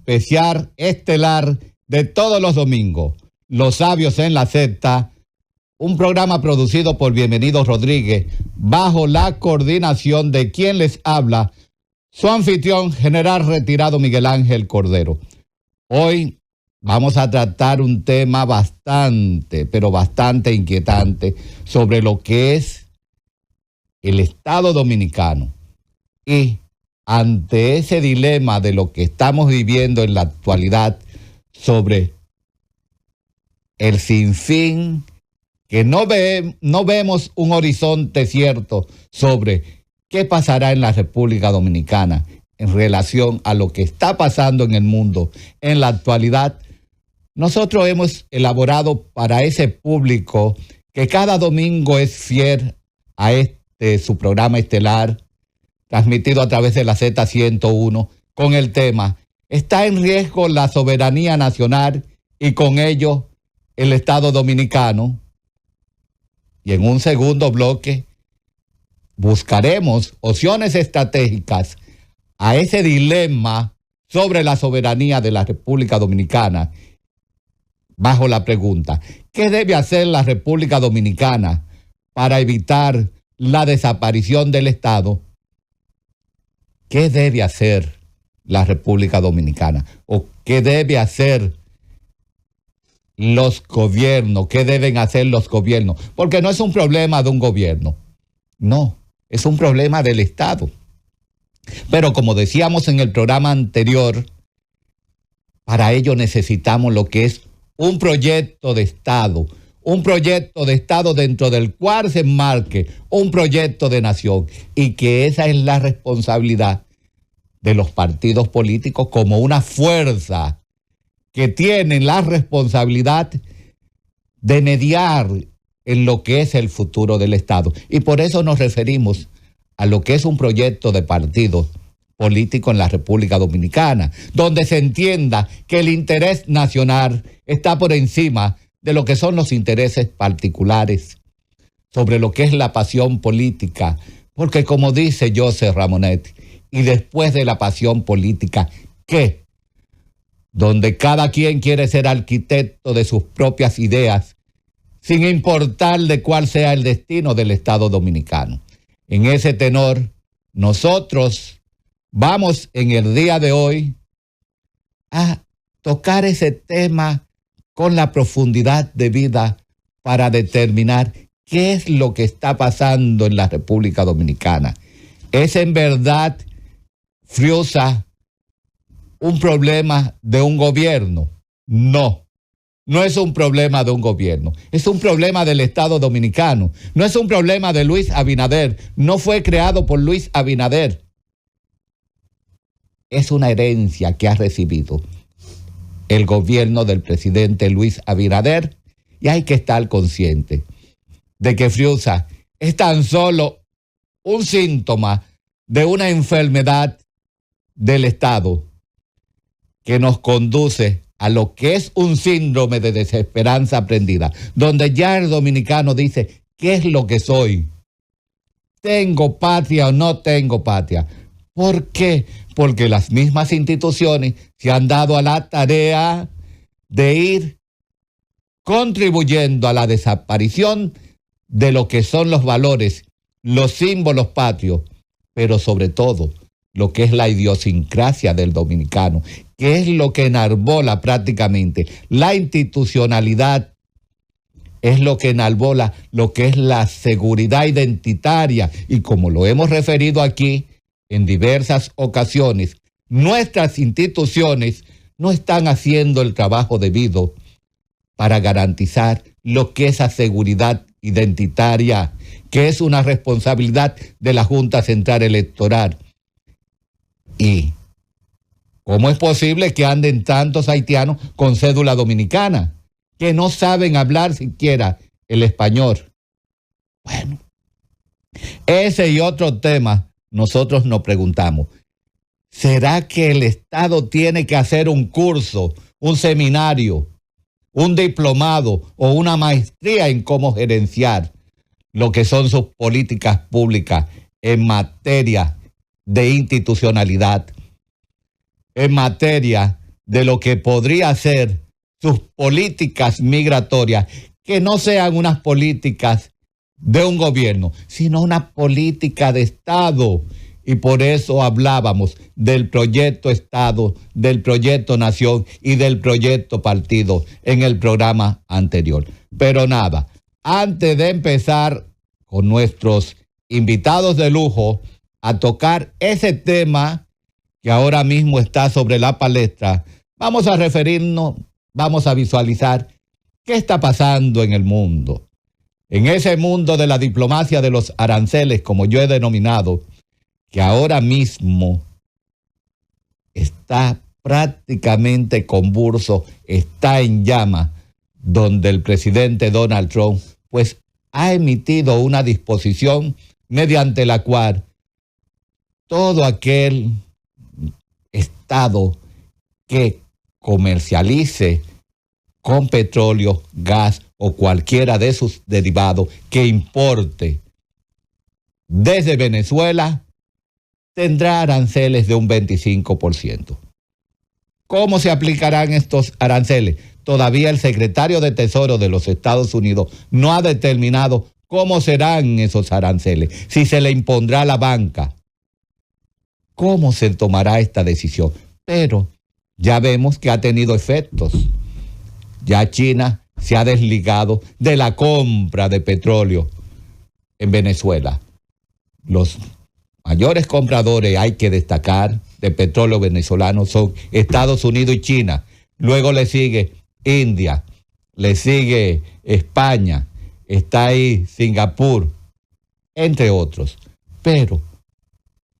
especial estelar de todos los domingos, Los Sabios en la Secta, un programa producido por Bienvenido Rodríguez, bajo la coordinación de quien les habla, su anfitrión general retirado Miguel Ángel Cordero. Hoy vamos a tratar un tema bastante inquietante sobre lo que es el Estado Dominicano. Y ante ese dilema de lo que estamos viviendo en la actualidad sobre el sinfín, que no vemos un horizonte cierto sobre qué pasará en la República Dominicana en relación a lo que está pasando en el mundo en la actualidad, nosotros hemos elaborado para ese público que cada domingo es fiel a su programa estelar, transmitido a través de la Z101, con el tema ¿está en riesgo la soberanía nacional y con ello el Estado Dominicano? Y en un segundo bloque buscaremos opciones estratégicas a ese dilema sobre la soberanía de la República Dominicana, bajo la pregunta: ¿qué debe hacer la República Dominicana para evitar la desaparición del Estado? ¿Qué debe hacer la República Dominicana? ¿O qué debe hacer los gobiernos? ¿Qué deben hacer los gobiernos? Porque no es un problema de un gobierno, no, es un problema del Estado. Pero como decíamos en el programa anterior, para ello necesitamos lo que es un proyecto de Estado, dentro del cual se enmarque un proyecto de nación, y que esa es la responsabilidad de los partidos políticos como una fuerza que tienen la responsabilidad de mediar en lo que es el futuro del Estado. Y por eso nos referimos a lo que es un proyecto de partido político en la República Dominicana, donde se entienda que el interés nacional está por encima de lo que son los intereses particulares, sobre lo que es la pasión política, porque como dice Joseph Ramonet, y después de la pasión política, ¿qué? Donde cada quien quiere ser arquitecto de sus propias ideas, sin importar de cuál sea el destino del Estado Dominicano. En ese tenor, nosotros vamos en el día de hoy a tocar ese tema con la profundidad debida para determinar qué es lo que está pasando en la República Dominicana. ¿Es en verdad, Friusa, un problema de un gobierno? No, no es un problema de un gobierno, es un problema del Estado Dominicano, no es un problema de Luis Abinader, no fue creado por Luis Abinader, es una herencia que ha recibido el gobierno del presidente Luis Abinader, y hay que estar consciente de que Friusa es tan solo un síntoma de una enfermedad del Estado que nos conduce a lo que es un síndrome de desesperanza aprendida, donde ya el dominicano dice: ¿qué es lo que soy? ¿Tengo patria o no tengo patria? ¿Por qué? Porque las mismas instituciones se han dado a la tarea de ir contribuyendo a la desaparición de lo que son los valores, los símbolos patrios, pero sobre todo lo que es la idiosincrasia del dominicano, que es lo que enarbola prácticamente la institucionalidad, es lo que enarbola lo que es la seguridad identitaria. Y como lo hemos referido aquí en diversas ocasiones, nuestras instituciones no están haciendo el trabajo debido para garantizar lo que es esa seguridad identitaria, que es una responsabilidad de la Junta Central Electoral. ¿Y cómo es posible que anden tantos haitianos con cédula dominicana que no saben hablar siquiera el español? Bueno, ese y otro tema nosotros nos preguntamos: ¿será que el Estado tiene que hacer un curso, un seminario, un diplomado o una maestría en cómo gerenciar lo que son sus políticas públicas en materia de institucionalidad, en materia de lo que podría ser sus políticas migratorias, que no sean unas políticas de un gobierno, sino una política de Estado. Y por eso hablábamos del proyecto Estado, del proyecto Nación y del proyecto Partido en el programa anterior. Pero nada, antes de empezar con nuestros invitados de lujo a tocar ese tema que ahora mismo está sobre la palestra, vamos a referirnos, vamos a visualizar qué está pasando en el mundo. En ese mundo de la diplomacia de los aranceles, como yo he denominado, que ahora mismo está prácticamente convulso, está en llama, donde el presidente Donald Trump pues ha emitido una disposición mediante la cual todo aquel estado que comercialice con petróleo, gas o cualquiera de sus derivados que importe desde Venezuela tendrá aranceles de un 25%. ¿Cómo se aplicarán estos aranceles? Todavía el secretario de Tesoro de los Estados Unidos no ha determinado cómo serán esos aranceles, si se le impondrá a la banca, cómo se tomará esta decisión. Pero ya vemos que ha tenido efectos. Ya China se ha desligado de la compra de petróleo en Venezuela. Los mayores compradores, hay que destacar, de petróleo venezolano son Estados Unidos y China. Luego le sigue India, le sigue España, está ahí Singapur, entre otros. Pero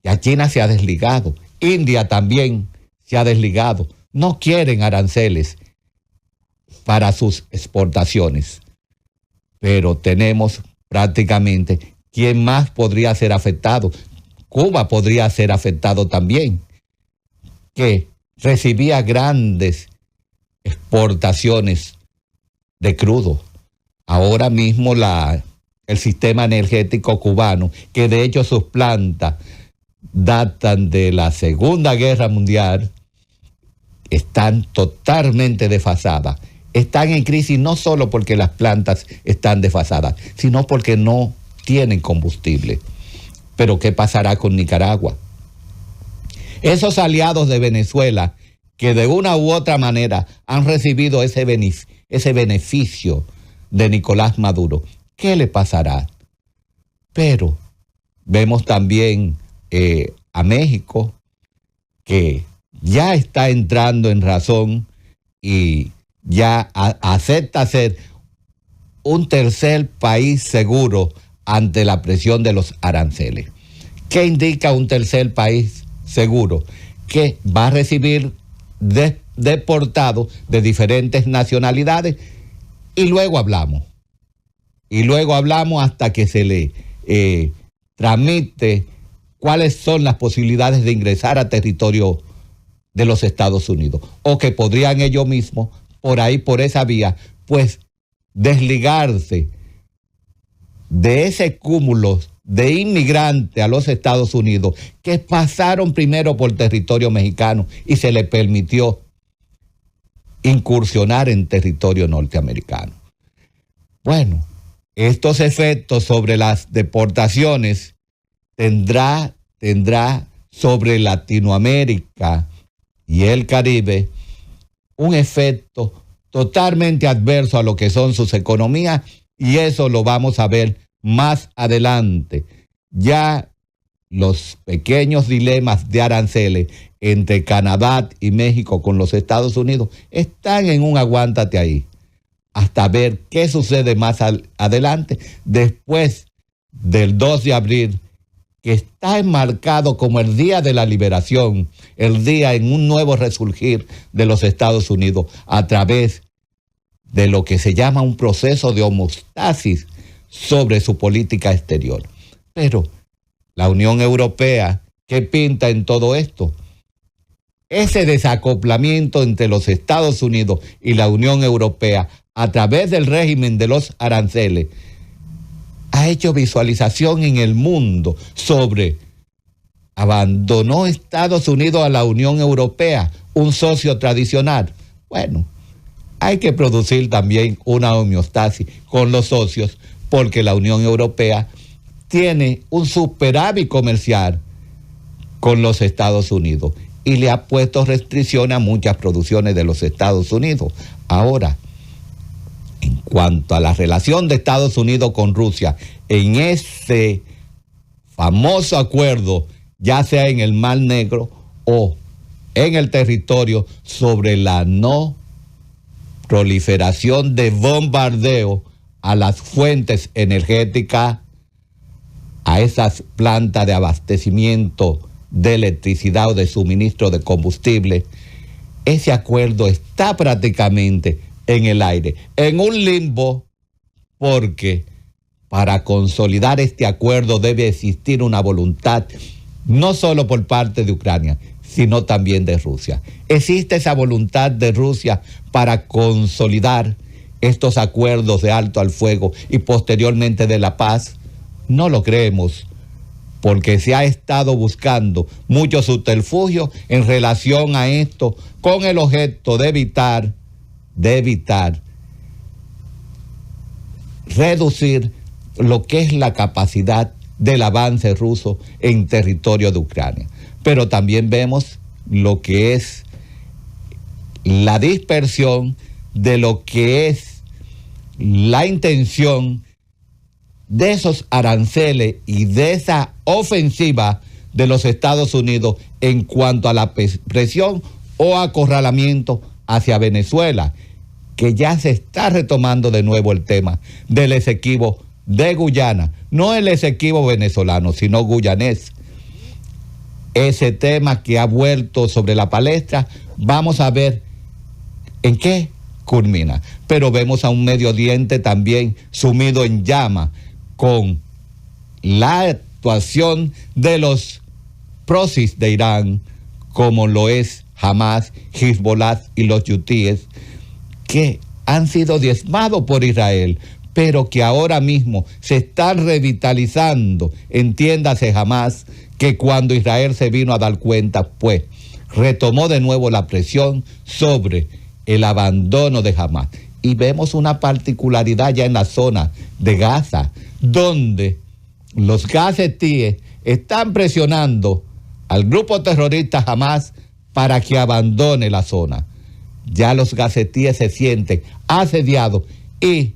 ya China se ha desligado, India también se ha desligado. No quieren aranceles para sus exportaciones. Pero tenemos prácticamente, ¿quién más podría ser afectado? Cuba podría ser afectado también, que recibía grandes exportaciones de crudo. Ahora mismo el sistema energético cubano, que de hecho sus plantas datan de la Segunda Guerra Mundial, están totalmente desfasadas. Están en crisis no solo porque las plantas están desfasadas, sino porque no tienen combustible. Pero ¿qué pasará con Nicaragua? Esos aliados de Venezuela que de una u otra manera han recibido ese beneficio de Nicolás Maduro, ¿qué le pasará? Pero vemos también a México, que ya está entrando en razón y ya acepta ser un tercer país seguro ante la presión de los aranceles. ¿Qué indica un tercer país seguro? Que va a recibir deportados de diferentes nacionalidades y luego hablamos. Y luego hablamos hasta que se le tramite cuáles son las posibilidades de ingresar a territorio de los Estados Unidos, o que podrían ellos mismos, por ahí, por esa vía, pues desligarse de ese cúmulo de inmigrantes a los Estados Unidos que pasaron primero por territorio mexicano y se les permitió incursionar en territorio norteamericano. Bueno, estos efectos sobre las deportaciones tendrá sobre Latinoamérica y el Caribe un efecto totalmente adverso a lo que son sus economías, y eso lo vamos a ver más adelante. Ya los pequeños dilemas de aranceles entre Canadá y México con los Estados Unidos están en un aguántate ahí, hasta ver qué sucede más adelante, después del 2 de abril, que está enmarcado como el día de la liberación, el día en un nuevo resurgir de los Estados Unidos a través de lo que se llama un proceso de homeostasis sobre su política exterior. Pero la Unión Europea, ¿qué pinta en todo esto? Ese desacoplamiento entre los Estados Unidos y la Unión Europea a través del régimen de los aranceles ha hecho visualización en el mundo sobre abandonó Estados Unidos a la Unión Europea, un socio tradicional. Bueno, hay que producir también una homeostasis con los socios, porque la Unión Europea tiene un superávit comercial con los Estados Unidos y le ha puesto restricciones a muchas producciones de los Estados Unidos. Ahora, en cuanto a la relación de Estados Unidos con Rusia, en ese famoso acuerdo, ya sea en el Mar Negro o en el territorio, sobre la no proliferación de bombardeo a las fuentes energéticas, a esas plantas de abastecimiento de electricidad o de suministro de combustible, ese acuerdo está prácticamente en el aire, en un limbo, porque para consolidar este acuerdo debe existir una voluntad no solo por parte de Ucrania, sino también de Rusia. ¿Existe esa voluntad de Rusia para consolidar estos acuerdos de alto al fuego y posteriormente de la paz? No lo creemos, porque se ha estado buscando muchos subterfugios en relación a esto, con el objeto de evitar reducir lo que es la capacidad del avance ruso en territorio de Ucrania. Pero también vemos lo que es la dispersión de lo que es la intención de esos aranceles y de esa ofensiva de los Estados Unidos en cuanto a la presión o acorralamiento hacia Venezuela, que ya se está retomando de nuevo el tema del Esequibo de Guyana, no el Esequibo venezolano, sino guyanés. Ese tema que ha vuelto sobre la palestra, vamos a ver en qué culmina. Pero vemos a un Medio Oriente también sumido en llama, con la actuación de los proxies de Irán, como lo es Hamas, Hezbollah y los hutíes, que han sido diezmados por Israel, pero que ahora mismo se están revitalizando. Entiéndase Hamas, que cuando Israel se vino a dar cuenta, pues retomó de nuevo la presión sobre el abandono de Hamas. Y vemos una particularidad ya en la zona de Gaza, donde los gazetíes están presionando al grupo terrorista Hamas para que abandone la zona. Ya los gazetíes se sienten asediados y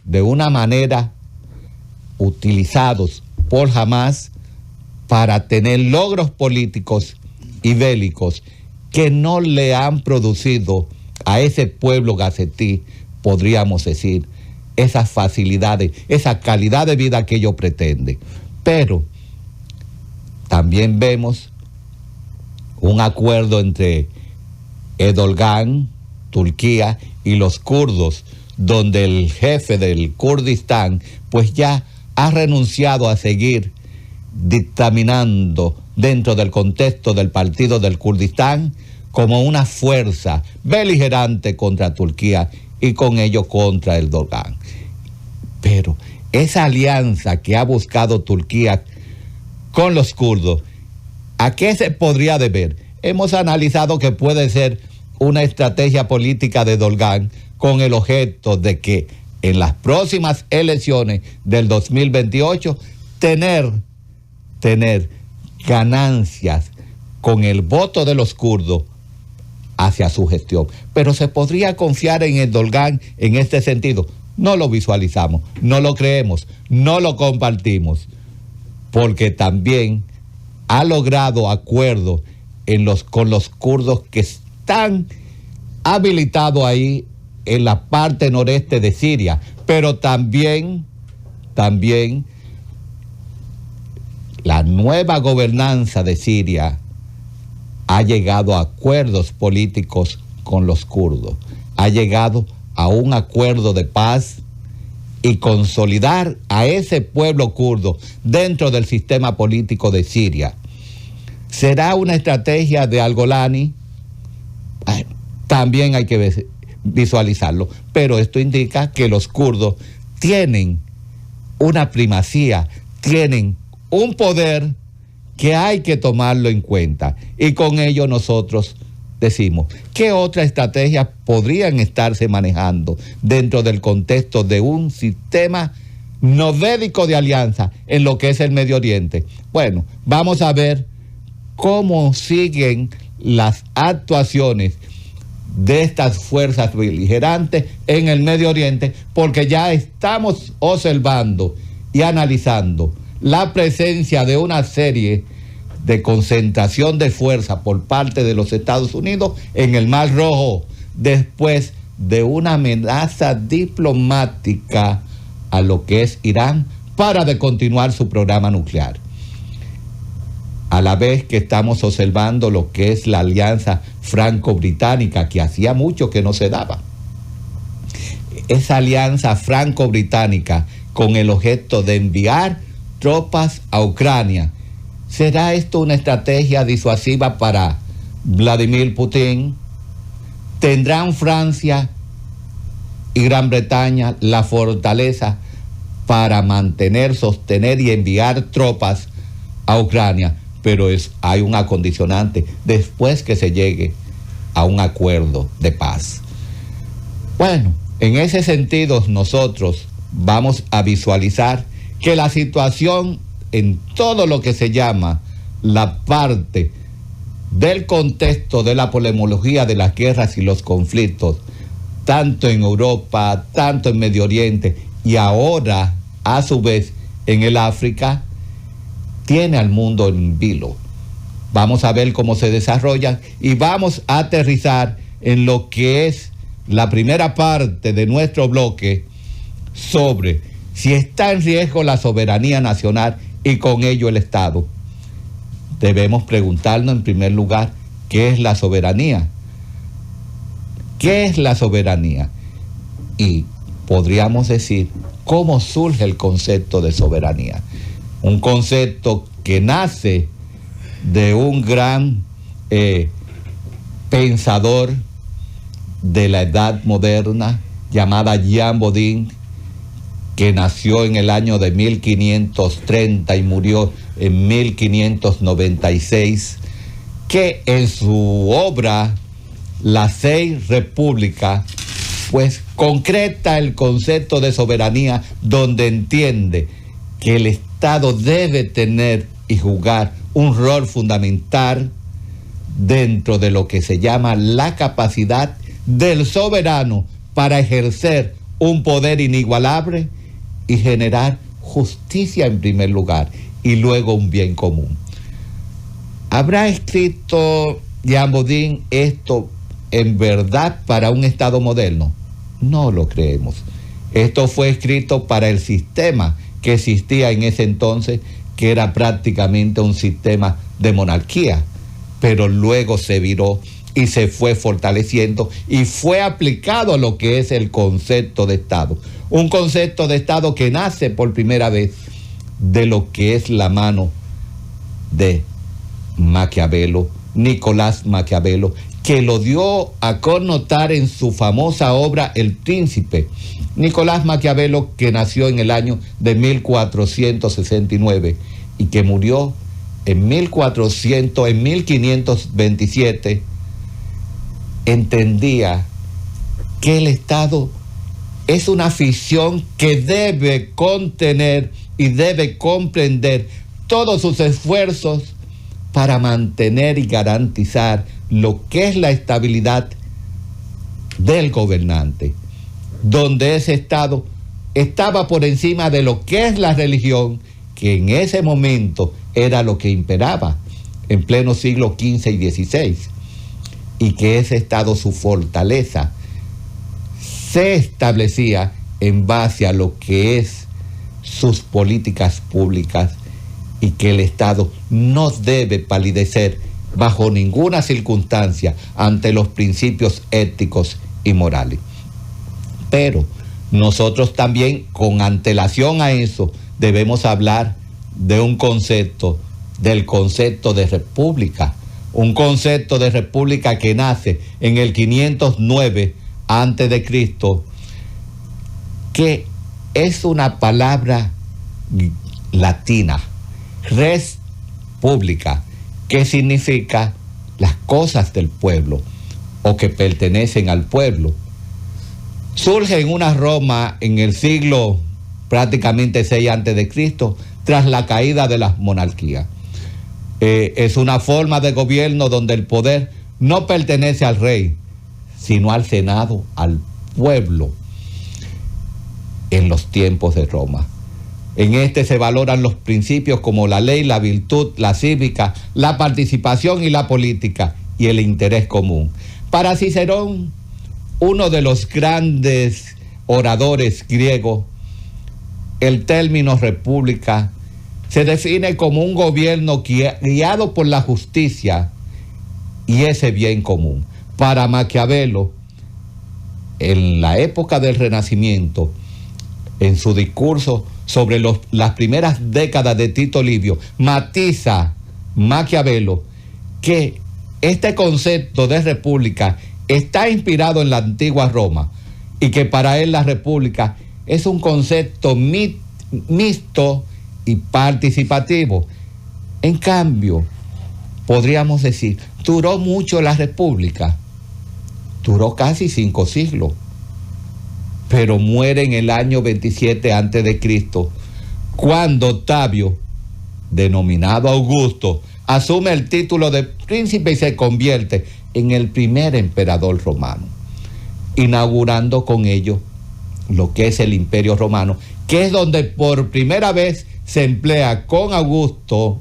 de una manera utilizados por Hamas para tener logros políticos y bélicos que no le han producido a ese pueblo gazetí, podríamos decir, esas facilidades, esa calidad de vida que ellos pretenden. Pero también vemos un acuerdo entre Erdogan, Turquía y los kurdos, donde el jefe del Kurdistán pues ya ha renunciado a seguir dictaminando dentro del contexto del partido del Kurdistán como una fuerza beligerante contra Turquía y con ello contra Erdogan. Pero esa alianza que ha buscado Turquía con los kurdos, ¿a qué se podría deber? Hemos analizado que puede ser una estrategia política de Erdogan con el objeto de que en las próximas elecciones del 2028 tener ganancias con el voto de los kurdos hacia su gestión. Pero ¿se podría confiar en Erdogan en este sentido? No lo visualizamos, no lo creemos, no lo compartimos, porque también ha logrado acuerdos con los kurdos que están habilitados ahí en la parte noreste de Siria, pero también la nueva gobernanza de Siria ha llegado a acuerdos políticos con los kurdos, ha llegado a un acuerdo de paz y consolidar a ese pueblo kurdo dentro del sistema político de Siria. ¿Será una estrategia de Al-Golani? También hay que visualizarlo, pero esto indica que los kurdos tienen una primacía, tienen un poder que hay que tomarlo en cuenta. Y con ello nosotros decimos, ¿qué otras estrategias podrían estarse manejando dentro del contexto de un sistema no bélico de alianza en lo que es el Medio Oriente? Bueno, vamos a ver cómo siguen las actuaciones de estas fuerzas beligerantes en el Medio Oriente, porque ya estamos observando y analizando la presencia de una serie de concentración de fuerza por parte de los Estados Unidos en el Mar Rojo, después de una amenaza diplomática a lo que es Irán para de continuar su programa nuclear. A la vez que estamos observando lo que es la alianza franco-británica, que hacía mucho que no se daba. Esa alianza franco-británica con el objeto de enviar tropas a Ucrania. ¿Será esto una estrategia disuasiva para Vladimir Putin? ¿Tendrán Francia y Gran Bretaña la fortaleza para mantener, sostener y enviar tropas a Ucrania? Pero hay un acondicionante después que se llegue a un acuerdo de paz. Bueno, en ese sentido nosotros vamos a visualizar que la situación en todo lo que se llama la parte del contexto de la polemología de las guerras y los conflictos, tanto en Europa, tanto en Medio Oriente y ahora a su vez en el África, tiene al mundo en vilo. Vamos a ver cómo se desarrollan y vamos a aterrizar en lo que es la primera parte de nuestro bloque sobre si está en riesgo la soberanía nacional y con ello el Estado. Debemos preguntarnos en primer lugar, ¿qué es la soberanía? ¿Qué es la soberanía? Y podríamos decir, ¿cómo surge el concepto de soberanía? Un concepto que nace de un gran pensador de la edad moderna llamada Jean Bodin, que nació en el año de 1530 y murió en 1596, que en su obra Las 6 Repúblicas, pues concreta el concepto de soberanía, donde entiende que el Estado debe tener y jugar un rol fundamental dentro de lo que se llama la capacidad del soberano para ejercer un poder inigualable y generar justicia en primer lugar y luego un bien común. ¿Habrá escrito Jean Bodin esto en verdad para un Estado moderno? No lo creemos. Esto fue escrito para el sistema que existía en ese entonces, que era prácticamente un sistema de monarquía, pero luego se viró y se fue fortaleciendo y fue aplicado a lo que es el concepto de Estado. Un concepto de Estado que nace por primera vez de lo que es la mano de Maquiavelo, Nicolás Maquiavelo, que lo dio a connotar en su famosa obra El Príncipe. Nicolás Maquiavelo, que nació en el año de 1469 y que murió en 1527, entendía que el Estado es una ficción que debe contener y debe comprender todos sus esfuerzos para mantener y garantizar lo que es la estabilidad del gobernante, donde ese Estado estaba por encima de lo que es la religión, que en ese momento era lo que imperaba en pleno siglo XV y XVI, y que ese Estado, su fortaleza, se establecía en base a lo que es sus políticas públicas, y que el Estado no debe palidecer bajo ninguna circunstancia ante los principios éticos y morales. Pero nosotros también, con antelación a eso, debemos hablar de un concepto, del concepto de república, un concepto de república que nace en el 509 a.C., que es una palabra latina, res pública, que significa las cosas del pueblo o que pertenecen al pueblo. Surge en una Roma en el siglo prácticamente 6 a.C., tras la caída de las monarquías. Es una forma de gobierno donde el poder no pertenece al rey, sino al Senado, al pueblo, en los tiempos de Roma. En este se valoran los principios como la ley, la virtud, la cívica, la participación y la política, y el interés común. Para Cicerón, uno de los grandes oradores griegos, el término república se define como un gobierno guiado por la justicia y ese bien común. Para Maquiavelo, en la época del Renacimiento, en su discurso sobre las primeras décadas de Tito Livio, matiza Maquiavelo que este concepto de república está inspirado en la antigua Roma y que para él la república es un concepto mixto y participativo. En cambio, podríamos decir, duró mucho la república, duró casi 5 siglos, pero muere en el año 27 a.C., cuando Octavio, denominado Augusto, asume el título de príncipe y se convierte en el primer emperador romano, inaugurando con ello lo que es el Imperio Romano, que es donde por primera vez se emplea con Augusto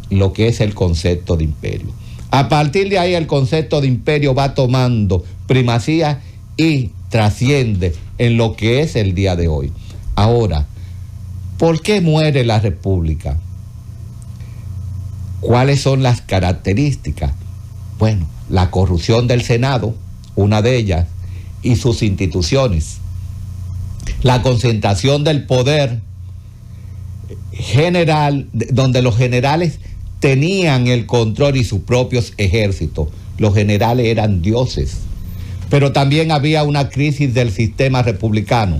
lo que es el concepto de imperio. A partir de ahí el concepto de imperio va tomando primacía y trasciende en lo que es el día de hoy. Ahora, ¿por qué muere la república? ¿Cuáles son las características? Bueno, la corrupción del Senado, una de ellas, y sus instituciones. La concentración del poder general, donde los generales tenían el control y sus propios ejércitos. Los generales eran dioses. Pero también había una crisis del sistema republicano.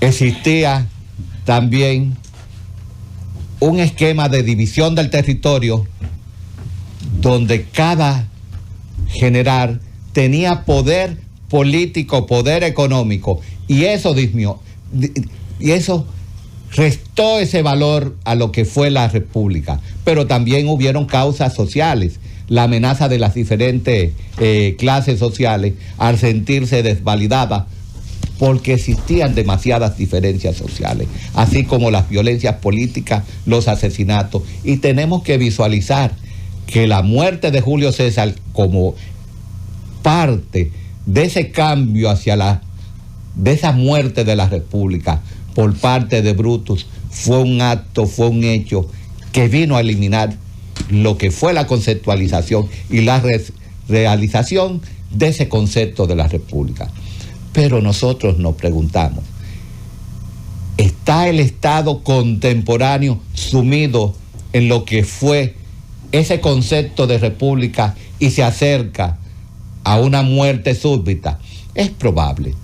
Existía también un esquema de división del territorio donde cada general tenía poder político, poder económico, y eso restó ese valor a lo que fue la república. Pero también hubieron causas sociales, la amenaza de las diferentes clases sociales al sentirse desvalidadas porque existían demasiadas diferencias sociales, así como las violencias políticas, los asesinatos. Y tenemos que visualizar que la muerte de Julio César como parte de ese cambio de esa muerte de la república por parte de Brutus fue un acto, fue un hecho que vino a eliminar lo que fue la conceptualización y la realización de ese concepto de la república. Pero nosotros nos preguntamos, ¿está el Estado contemporáneo sumido en lo que fue ese concepto de república y se acerca a una muerte súbita? Es probable,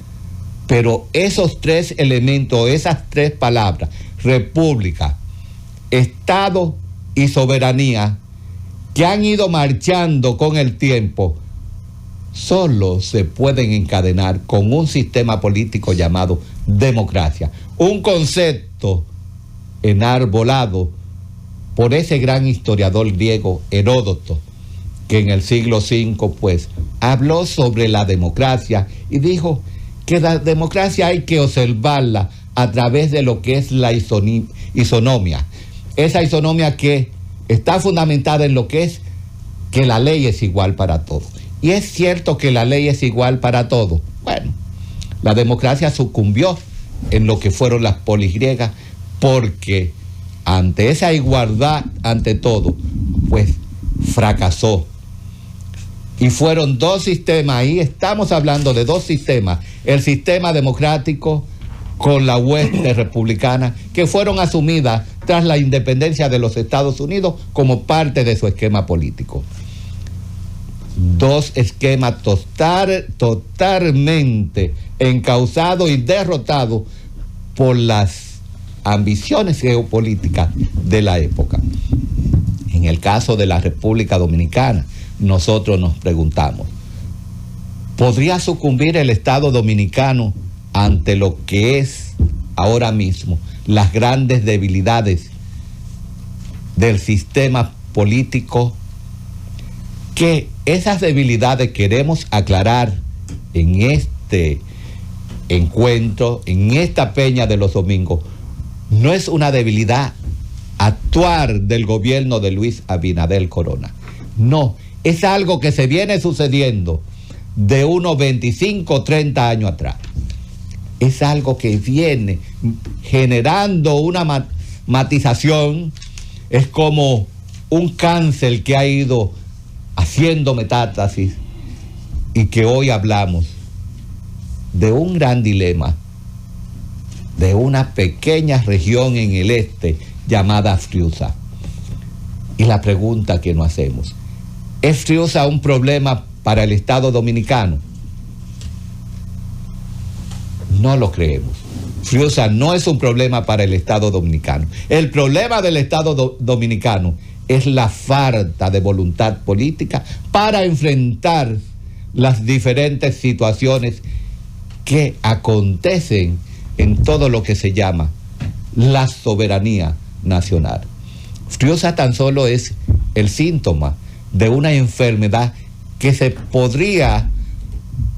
pero esos 3 elementos, esas 3 palabras, república, Estado y soberanía, que han ido marchando con el tiempo, solo se pueden encadenar con un sistema político llamado democracia, un concepto enarbolado por ese gran historiador griego Heródoto, que en el siglo V pues habló sobre la democracia y dijo que la democracia hay que observarla a través de lo que es la isonomia. Esa isonomia que está fundamentada en lo que es que la ley es igual para todos. Y es cierto que la ley es igual para todos. Bueno, la democracia sucumbió en lo que fueron las polis griegas porque ante esa igualdad, ante todo, pues fracasó. Y fueron 2 sistemas, ahí estamos hablando de 2 sistemas, el sistema democrático con la hueste republicana, que fueron asumidas tras la independencia de los Estados Unidos como parte de su esquema político. 2 esquemas totalmente encausados y derrotados por las ambiciones geopolíticas de la época. En el caso de la República Dominicana, nosotros nos preguntamos, ¿podría sucumbir el Estado dominicano ante lo que es ahora mismo las grandes debilidades del sistema político? Que esas debilidades queremos aclarar en este encuentro, en esta peña de los domingos. No es una debilidad actuar del gobierno de Luis Abinader Corona. No, es algo que se viene sucediendo de unos 25 o 30 años atrás. Es algo que viene generando una matización. Es como un cáncer que ha ido haciendo metástasis y que hoy hablamos de un gran dilema de una pequeña región en el este llamada Friusa. Y la pregunta que nos hacemos, ¿es Friusa un problema para el Estado dominicano? No lo creemos. Friusa no es un problema para el Estado dominicano. El problema del Estado dominicano es la falta de voluntad política para enfrentar las diferentes situaciones que acontecen en todo lo que se llama la soberanía nacional. Friusa tan solo es el síntoma de una enfermedad que se podría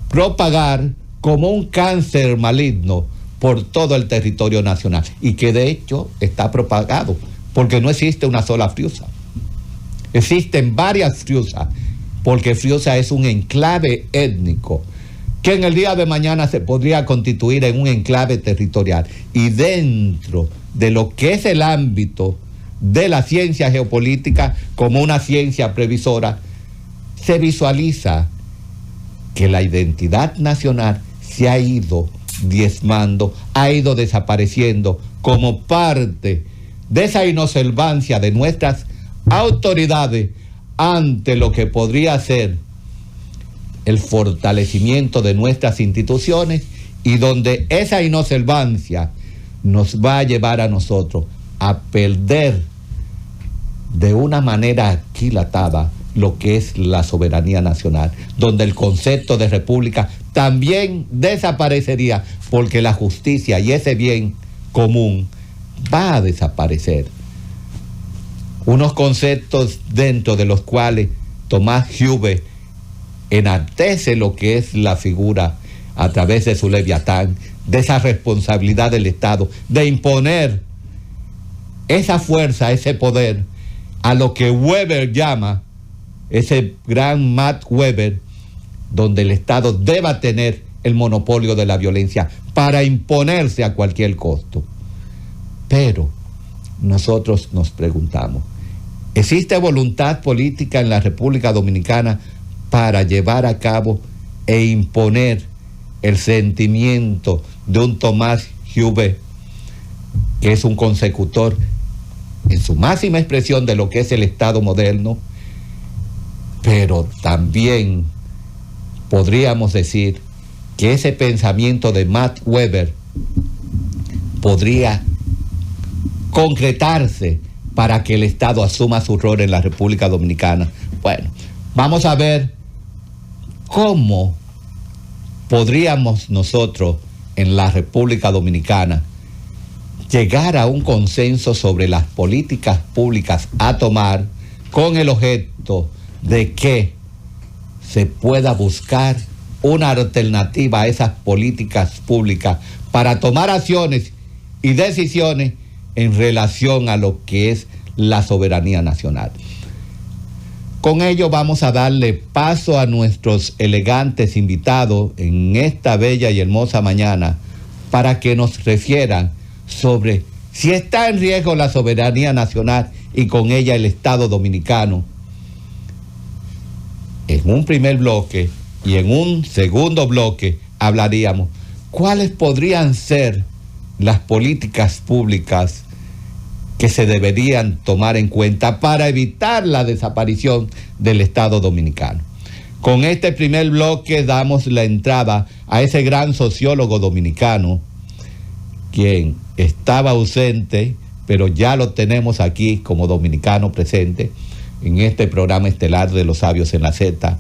propagar como un cáncer maligno por todo el territorio nacional y que de hecho está propagado porque no existe una sola Friusa. Existen varias Friusas porque Friusa es un enclave étnico que en el día de mañana se podría constituir en un enclave territorial. Y dentro de lo que es el ámbito de la ciencia geopolítica como una ciencia previsora, se visualiza que la identidad nacional se ha ido diezmando, ha ido desapareciendo como parte de esa inobservancia de nuestras autoridades ante lo que podría ser el fortalecimiento de nuestras instituciones y donde esa inobservancia nos va a llevar a nosotros a perder de una manera aquilatada lo que es la soberanía nacional, donde el concepto de república también desaparecería porque la justicia y ese bien común va a desaparecer. Unos conceptos dentro de los cuales Tomás Huve enaltece lo que es la figura a través de su Leviatán, de esa responsabilidad del Estado, de imponer esa fuerza, ese poder, a lo que Weber llama, ese gran Max Weber, donde el Estado deba tener el monopolio de la violencia para imponerse a cualquier costo. Pero nosotros nos preguntamos, ¿existe voluntad política en la República Dominicana para llevar a cabo e imponer el sentimiento de un Tomás Huve, que es un consecutor en su máxima expresión de lo que es el Estado moderno, pero también podríamos decir que ese pensamiento de Max Weber podría concretarse para que el Estado asuma su rol en la República Dominicana? Bueno, vamos a ver cómo podríamos nosotros en la República Dominicana llegar a un consenso sobre las políticas públicas a tomar con el objeto de que se pueda buscar una alternativa a esas políticas públicas para tomar acciones y decisiones en relación a lo que es la soberanía nacional. Con ello vamos a darle paso a nuestros elegantes invitados en esta bella y hermosa mañana para que nos refieran sobre si está en riesgo la soberanía nacional y con ella el Estado dominicano. En un primer bloque y en un segundo bloque hablaríamos cuáles podrían ser las políticas públicas que se deberían tomar en cuenta para evitar la desaparición del Estado dominicano. Con este primer bloque damos la entrada a ese gran sociólogo dominicano quien estaba ausente, pero ya lo tenemos aquí como dominicano presente en este programa estelar de Los Sabios en la Z,